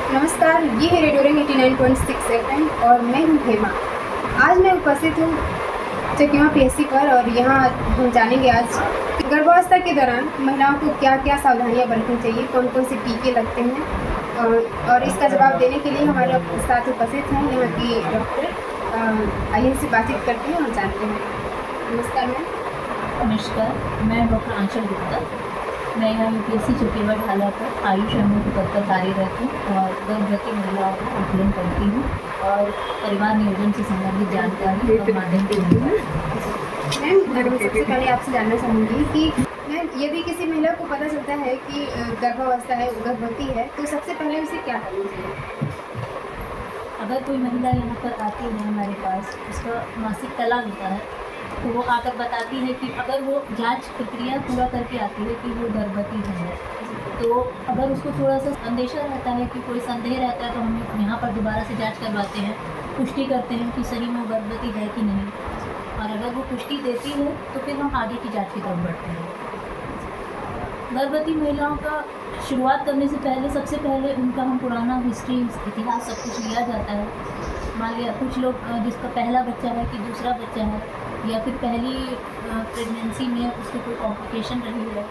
नमस्कार, ये है रेडियो रिंग 89.6 FM और मैं हूँ हेमा। आज मैं उपस्थित हूँ चकिया पीएससी पर और यहाँ हम जानेंगे आज गर्भावस्था के दौरान महिलाओं को क्या क्या सावधानियाँ बरतनी चाहिए, कौन कौन से टीके लगते हैं और इसका जवाब देने के लिए हमारे साथ उपस्थित हैं यहाँ की डॉक्टर। आइए इनसे बातचीत करते हैं और जानते हैं। नमस्कार मैम। नमस्कार, मैं डॉक्टर आंचल गुप्ता। मैं यहाँ यूपीएससी चकिया ढाला पर आयुष एमओ के पद पर कार्यरत हूँ और गर्भवती महिलाओं का आकलन करती हूँ और परिवार नियोजन से संबंधित जानकारी और माध्यम के मैम, सबसे पहले आपसे जानना चाहूँगी कि मैम यदि किसी महिला को पता चलता है कि गर्भावस्था है, गर्भवती है, तो सबसे पहले उसे क्या करना चाहिए? अगर कोई महिला यहाँ पर आती है हमारे पास, उसका मासिक तला होता है, तो वो आकर बताती है कि अगर वो जांच प्रक्रिया पूरा करके आती है कि वो गर्भवती है, तो अगर उसको थोड़ा सा अंदेशा रहता है कि कोई संदेह रहता है, तो हम यहाँ पर दोबारा से जांच करवाते हैं, पुष्टि करते हैं कि सही में वो गर्भवती है कि नहीं, और अगर वो पुष्टि देती है तो फिर हम आगे की जाँच की तरफ बढ़ते हैं। गर्भवती महिलाओं का शुरुआत करने से पहले सबसे पहले उनका हम पुराना हिस्ट्री, इतिहास सब कुछ लिया जाता है। मान लिया कुछ लोग जिसका पहला बच्चा है कि दूसरा बच्चा है, या फिर पहली प्रेगनेंसी में उसकी कोई कॉम्प्लिकेशन रही है,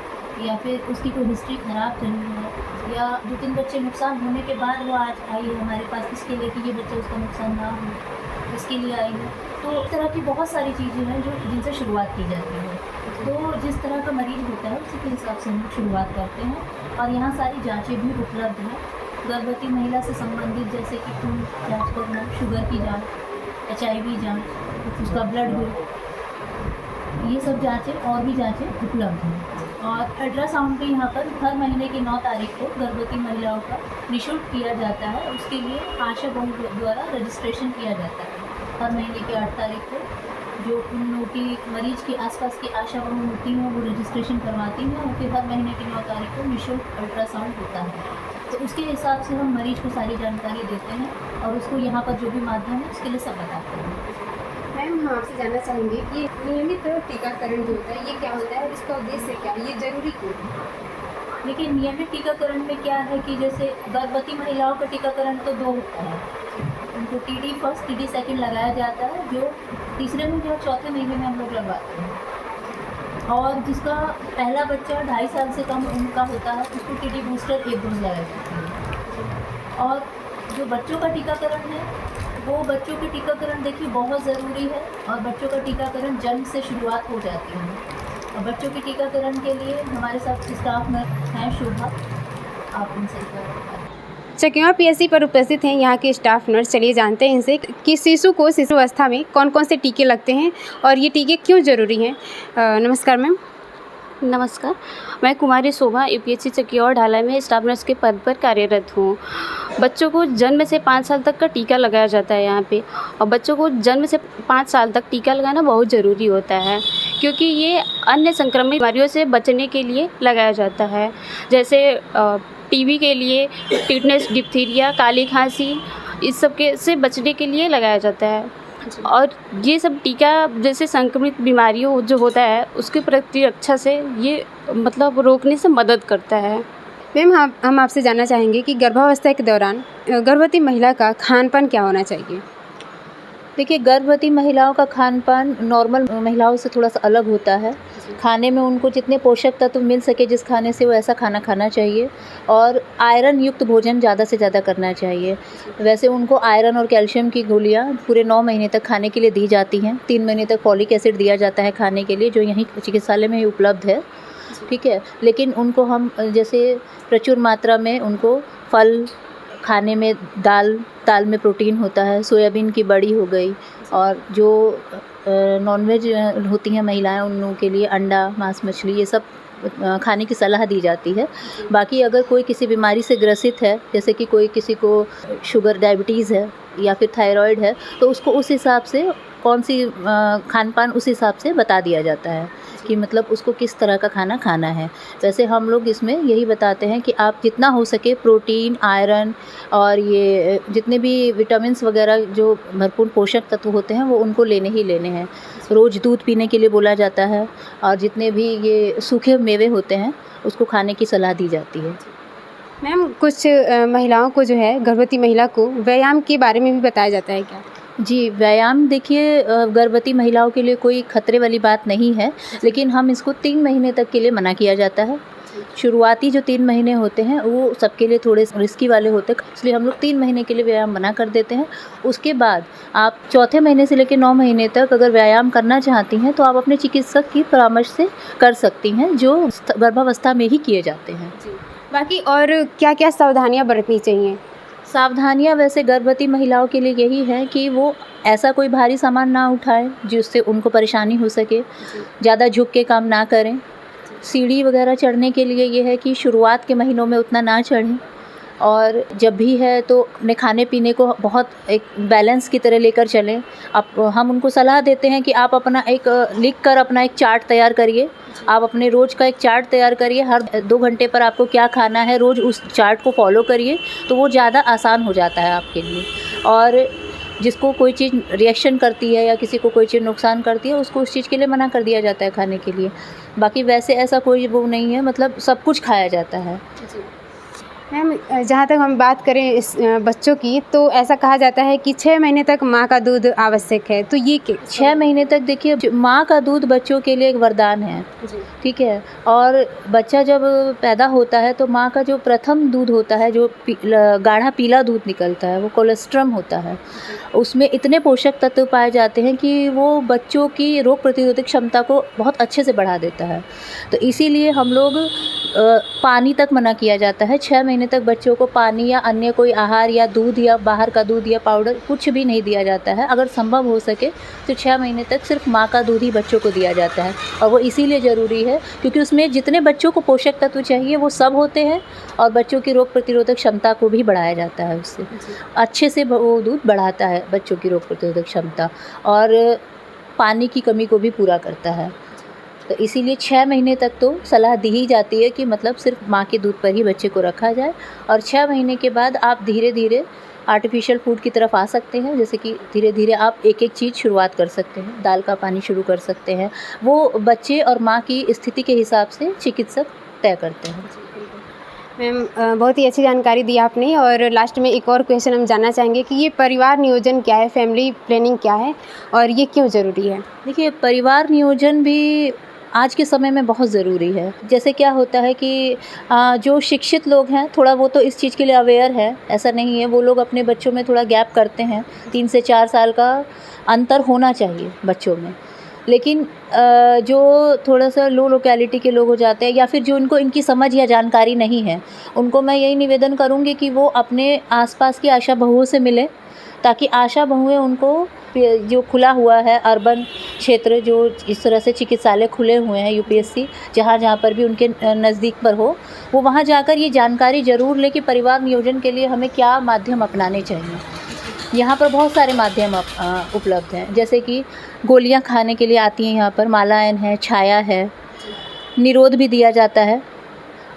या फिर उसकी कोई हिस्ट्री ख़राब रही है, या 2-3 बच्चे नुकसान होने के बाद वो आज आई है हमारे पास इसके लिए कि ये बच्चा उसका नुकसान ना हो, इसके लिए आई है। तो इस तरह की बहुत सारी चीज़ें हैं जो जिनसे शुरुआत की जाती है। तो जिस तरह का मरीज़ होता है उसी के हिसाब से हम शुरुआत करते हैं और यहाँ सारी जाँचें भी उपलब्ध हैं गर्भवती महिला से संबंधित, जैसे कि खून जाँच करना, शुगर की जाँच, HIV जाँच, उसका ब्लड ग्रुप, ये सब जाँचें और भी जाँचें उपलब्ध हैं। और अल्ट्रासाउंड भी यहाँ पर हर महीने की 9 तारीख को गर्भवती महिलाओं का निःशुल्क किया जाता है। उसके लिए आशा बहु द्वारा रजिस्ट्रेशन किया जाता है। हर महीने की 8 तारीख को जो उन लोगों की मरीज के आसपास की आशा बहु होती हैं वो रजिस्ट्रेशन करवाती हैं और फिर हर महीने की 9 तारीख को निःशुल्क अल्ट्रासाउंड होता है। तो उसके हिसाब से हम मरीज को सारी जानकारी देते हैं और उसको यहाँ पर जो भी माध्यम है उसके लिए सब बताते हैं। मैम, हम आपसे जानना चाहेंगे कि नियमित टीकाकरण जो होता है ये क्या होता है और इसका उद्देश्य क्या है, ये जरूरी क्यों है? लेकिन नियमित टीकाकरण में क्या है कि जैसे गर्भवती महिलाओं का टीकाकरण तो 2 होता है, उनको TD फर्स्ट, TD सेकंड लगाया जाता है, जो तीसरे महीने और चौथे महीने में हम लोग लगवाते हैं। और जिसका पहला बच्चा 2.5 साल से कम उम्र का होता है उसको TD बूस्टर 1 डोज लगाई जाती है। और जो बच्चों का टीकाकरण है वो बच्चों के टीकाकरण देखिए बहुत ज़रूरी है और बच्चों का टीकाकरण जन्म से शुरुआत हो जाती है। और बच्चों के टीकाकरण के लिए हमारे साथ स्टाफ नर्स हैं शोभा, आप उनसे चकिया पीएससी पर उपस्थित हैं यहाँ के स्टाफ नर्स। चलिए जानते हैं इनसे कि शिशु को शिशु अवस्था में कौन कौन से टीके लगते हैं और ये टीके क्यों ज़रूरी हैं। नमस्कार मैम। नमस्कार, मैं कुमारी शोभा यूपीएससी चकिया ढाला में स्टाफ नर्स के पद पर कार्यरत हूँ। बच्चों को जन्म से 5 साल तक का टीका लगाया जाता है यहाँ पे, और बच्चों को जन्म से 5 साल तक टीका लगाना बहुत ज़रूरी होता है क्योंकि ये अन्य संक्रामक बीमारियों से बचने के लिए लगाया जाता है, जैसे टीबी के लिए, टिटनेस, डिप्थीरिया, काली खांसी, इस सब के से बचने के लिए लगाया जाता है। और ये सब टीका जैसे संक्रमित बीमारियों जो होता है उसके प्रतिरक्षा से ये मतलब रोकने से मदद करता है। मैम, हम आपसे जानना चाहेंगे कि गर्भावस्था के दौरान गर्भवती महिला का खान पान क्या होना चाहिए? देखिए, गर्भवती महिलाओं का खान पान नॉर्मल महिलाओं से थोड़ा सा अलग होता है। खाने में उनको जितने पोषक तत्व मिल सके जिस खाने से, वो ऐसा खाना खाना चाहिए और आयरन युक्त भोजन ज़्यादा से ज़्यादा करना चाहिए। वैसे उनको आयरन और कैल्शियम की गोलियां पूरे 9 महीने तक खाने के लिए दी जाती हैं। 3 महीने तक फॉलिक एसिड दिया जाता है खाने के लिए, जो यहीं चिकित्सालय में ही उपलब्ध है, ठीक है। लेकिन उनको हम जैसे प्रचुर मात्रा में उनको फल खाने में, दाल में प्रोटीन होता है, सोयाबीन की बड़ी हो गई, और जो नॉनवेज होती हैं महिलाएं उन लोगों के लिए अंडा, मांस, मछली, ये सब खाने की सलाह दी जाती है। बाकी अगर कोई किसी बीमारी से ग्रसित है, जैसे कि किसी को शुगर, डायबिटीज़ है या फिर थायराइड है, तो उसको उस हिसाब से कौन सी खान पान उस हिसाब से बता दिया जाता है कि मतलब उसको किस तरह का खाना खाना है। वैसे हम लोग इसमें यही बताते हैं कि आप जितना हो सके प्रोटीन, आयरन और ये जितने भी विटामिन्स वगैरह जो भरपूर पोषक तत्व होते हैं वो उनको लेने ही लेने हैं। रोज़ दूध पीने के लिए बोला जाता है और जितने भी ये सूखे मेवे होते हैं उसको खाने की सलाह दी जाती है। मैम कुछ महिलाओं को जो है, गर्भवती महिला को व्यायाम के बारे में भी बताया जाता है क्या? जी, व्यायाम देखिए गर्भवती महिलाओं के लिए कोई खतरे वाली बात नहीं है, लेकिन हम इसको 3 महीने तक के लिए मना किया जाता है। शुरुआती जो 3 महीने होते हैं वो सबके लिए थोड़े रिस्की वाले होते हैं, इसलिए हम लोग 3 महीने के लिए व्यायाम मना कर देते हैं। उसके बाद आप चौथे महीने से लेकर 9 महीने तक अगर व्यायाम करना चाहती हैं तो आप अपने चिकित्सक की परामर्श से कर सकती हैं, जो गर्भावस्था में ही किए जाते हैं। बाकी और क्या-क्या सावधानियाँ बरतनी चाहिए? सावधानियाँ वैसे गर्भवती महिलाओं के लिए यही है कि वो ऐसा कोई भारी सामान ना उठाएं जिससे उनको परेशानी हो सके, ज़्यादा झुक के काम ना करें। सीढ़ी वगैरह चढ़ने के लिए ये है कि शुरुआत के महीनों में उतना ना चढ़ें, और जब भी है तो अपने खाने पीने को बहुत एक बैलेंस की तरह लेकर चलें। अब हम उनको सलाह देते हैं कि आप अपना एक लिख कर अपना एक चार्ट तैयार करिए। आप अपने रोज़ का एक चार्ट तैयार करिए, हर 2 घंटे पर आपको क्या खाना है, रोज़ उस चार्ट को फॉलो करिए, तो वो ज़्यादा आसान हो जाता है आपके लिए। और जिसको कोई चीज़ रिएक्शन करती है या किसी को कोई चीज़ नुकसान करती है, उसको उस चीज़ के लिए मना कर दिया जाता है खाने के लिए। बाकी वैसे ऐसा कोई वो नहीं है, मतलब सब कुछ खाया जाता है। मैम जहाँ तक हम बात करें इस बच्चों की, तो ऐसा कहा जाता है कि 6 महीने तक माँ का दूध आवश्यक है, तो ये 6 महीने तक देखिए माँ का दूध बच्चों के लिए एक वरदान है, ठीक है। और बच्चा जब पैदा होता है तो माँ का जो प्रथम दूध होता है, जो गाढ़ा पीला दूध निकलता है, वो कोलेस्ट्रम होता है। उसमें इतने पोषक तत्व पाए जाते हैं कि वो बच्चों की रोग प्रतिरोधक क्षमता को बहुत अच्छे से बढ़ा देता है। तो इसीलिए हम लोग पानी तक मना किया जाता है। 6 महीने तक बच्चों को पानी या अन्य कोई आहार या दूध या बाहर का दूध या पाउडर कुछ भी नहीं दिया जाता है। अगर संभव हो सके तो 6 महीने तक सिर्फ माँ का दूध ही बच्चों को दिया जाता है, और वो इसीलिए ज़रूरी है क्योंकि उसमें जितने बच्चों को पोषक तत्व चाहिए वो सब होते हैं, और बच्चों की रोग प्रतिरोधक क्षमता को भी बढ़ाया जाता है। उससे अच्छे से वो दूध बढ़ाता है बच्चों की रोग प्रतिरोधक क्षमता, और पानी की कमी को भी पूरा करता है। तो इसीलिए 6 महीने तक तो सलाह दी ही जाती है कि मतलब सिर्फ माँ के दूध पर ही बच्चे को रखा जाए, और 6 महीने के बाद आप धीरे धीरे आर्टिफिशियल फूड की तरफ आ सकते हैं। जैसे कि धीरे धीरे आप एक एक चीज़ शुरुआत कर सकते हैं, दाल का पानी शुरू कर सकते हैं। वो बच्चे और माँ की स्थिति के हिसाब से चिकित्सक तय करते हैं। मैम बहुत ही अच्छी जानकारी दी आपने, और लास्ट में एक और क्वेश्चन हम जानना चाहेंगे कि ये परिवार नियोजन क्या है, फैमिली प्लानिंग क्या है, और ये क्यों ज़रूरी है? देखिए, परिवार नियोजन भी आज के समय में बहुत ज़रूरी है। जैसे क्या होता है कि जो शिक्षित लोग हैं थोड़ा वो तो इस चीज़ के लिए अवेयर है, ऐसा नहीं है। वो लोग अपने बच्चों में थोड़ा गैप करते हैं, 3 से 4 साल का अंतर होना चाहिए बच्चों में। लेकिन जो थोड़ा सा लो लोकेलिटी के लोग हो जाते हैं, या फिर जो इनको इनकी समझ या जानकारी नहीं है, उनको मैं यही निवेदन करूँगी कि वो अपने आसपास की आशा बहुओं से मिलें, ताकि आशा बहुएँ उनको जो खुला हुआ है अर्बन क्षेत्र, जो इस तरह से चिकित्सालय खुले हुए हैं यूपीएससी, जहाँ पर भी उनके नज़दीक पर हो, वो वहाँ जाकर ये जानकारी ज़रूर लें कि परिवार नियोजन के लिए हमें क्या माध्यम अपनाने चाहिए। यहाँ पर बहुत सारे माध्यम उपलब्ध हैं, जैसे कि गोलियाँ खाने के लिए आती हैं यहाँ पर, मालायन है, छाया है, निरोध भी दिया जाता है,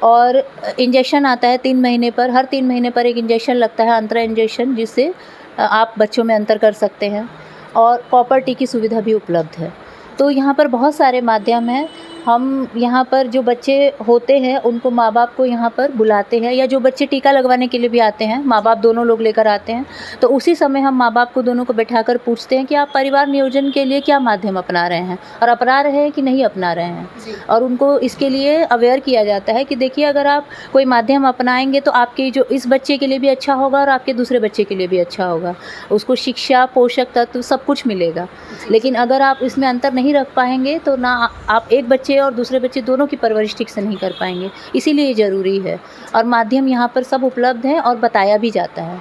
और इंजेक्शन आता है 3 महीने पर। हर 3 महीने पर एक इंजेक्शन लगता है, अंतरा इंजेक्शन, जिससे आप बच्चों में अंतर कर सकते हैं, और कॉपर टी की सुविधा भी उपलब्ध है। तो यहाँ पर बहुत सारे माध्यम हैं। हम यहाँ पर जो बच्चे होते हैं उनको माँ बाप को यहाँ पर बुलाते हैं, या जो बच्चे टीका लगवाने के लिए भी आते हैं, माँ बाप दोनों लोग लेकर आते हैं, तो उसी समय हम माँ बाप को दोनों को बैठाकर पूछते हैं कि आप परिवार नियोजन के लिए क्या माध्यम अपना रहे हैं, और अपना रहे हैं कि नहीं अपना रहे हैं। और उनको इसके लिए अवेयर किया जाता है कि देखिए, अगर आप कोई माध्यम अपनाएंगे तो आपके जो इस बच्चे के लिए भी अच्छा होगा और आपके दूसरे बच्चे के लिए भी अच्छा होगा। उसको शिक्षा, पोषक तत्व सब कुछ मिलेगा। लेकिन अगर आप इसमें अंतर नहीं रख पाएंगे तो ना आप एक बच्चे और दूसरे बच्चे दोनों की परवरिश ठीक से नहीं कर पाएंगे। इसीलिए ये ज़रूरी है, और माध्यम यहाँ पर सब उपलब्ध हैं और बताया भी जाता है।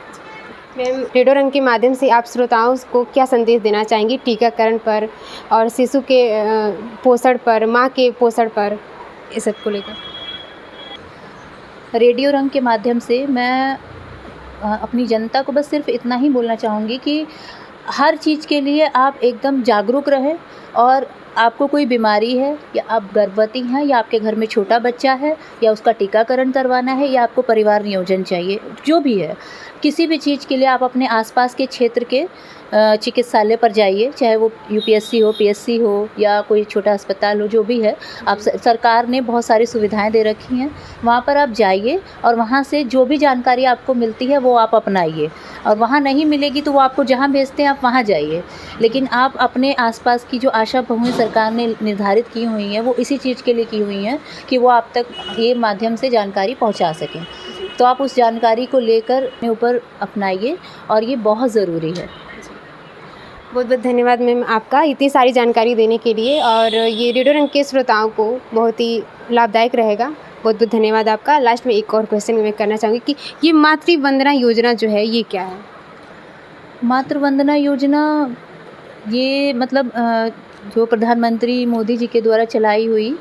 मैम रेडियो रंग के माध्यम से आप श्रोताओं को क्या संदेश देना चाहेंगी टीकाकरण पर, और शिशु के पोषण पर, माँ के पोषण पर, इस सब को लेकर? रेडियो रंग के माध्यम से मैं अपनी जनता को बस सिर्फ इतना ही बोलना चाहूँगी कि हर चीज़ के लिए आप एकदम जागरूक रहें, और आपको कोई बीमारी है या आप गर्भवती हैं या आपके घर में छोटा बच्चा है या उसका टीकाकरण करवाना है या आपको परिवार नियोजन चाहिए, जो भी है, किसी भी चीज़ के लिए आप अपने आसपास के क्षेत्र के चिकित्सालय पर जाइए, चाहे वो यूपीएससी हो, पीएससी हो या कोई छोटा अस्पताल हो, जो भी है। आप सरकार ने बहुत सारी सुविधाएं दे रखी हैं, वहाँ पर आप जाइए और वहाँ से जो भी जानकारी आपको मिलती है वो आप अपनाइए, और वहाँ नहीं मिलेगी तो वो आपको जहाँ भेजते हैं आप वहाँ जाइए। लेकिन आप अपने आसपास की जो आशा बहुएं सरकार ने निर्धारित की हुई हैं वो इसी चीज़ के लिए की हुई हैं कि वो आप तक ये माध्यम से जानकारी पहुँचा सकें। तो आप उस जानकारी को लेकर अपने ऊपर अपनाइए और ये बहुत ज़रूरी है। बहुत बहुत धन्यवाद मैम आपका इतनी सारी जानकारी देने के लिए, और ये रेडियो रंग के श्रोताओं को बहुत ही लाभदायक रहेगा। बहुत बहुत धन्यवाद आपका। लास्ट में एक और क्वेश्चन मैं करना चाहूँगी कि ये मातृ वंदना योजना जो है ये क्या है? मातृ वंदना योजना ये मतलब जो प्रधानमंत्री मोदी जी के द्वारा चलाई हुई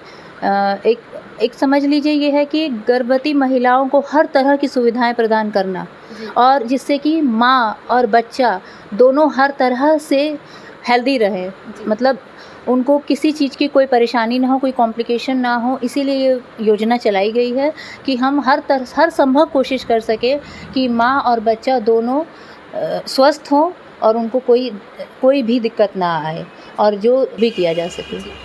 एक समझ लीजिए ये है कि गर्भवती महिलाओं को हर तरह की सुविधाएं प्रदान करना, और जिससे कि माँ और बच्चा दोनों हर तरह से हेल्दी रहे, मतलब उनको किसी चीज़ की कोई परेशानी ना हो, कोई कॉम्प्लिकेशन ना हो। इसीलिए ये योजना चलाई गई है कि हम हर संभव कोशिश कर सके कि माँ और बच्चा दोनों स्वस्थ हों और उनको कोई भी दिक्कत ना आए, और जो भी किया जा सके।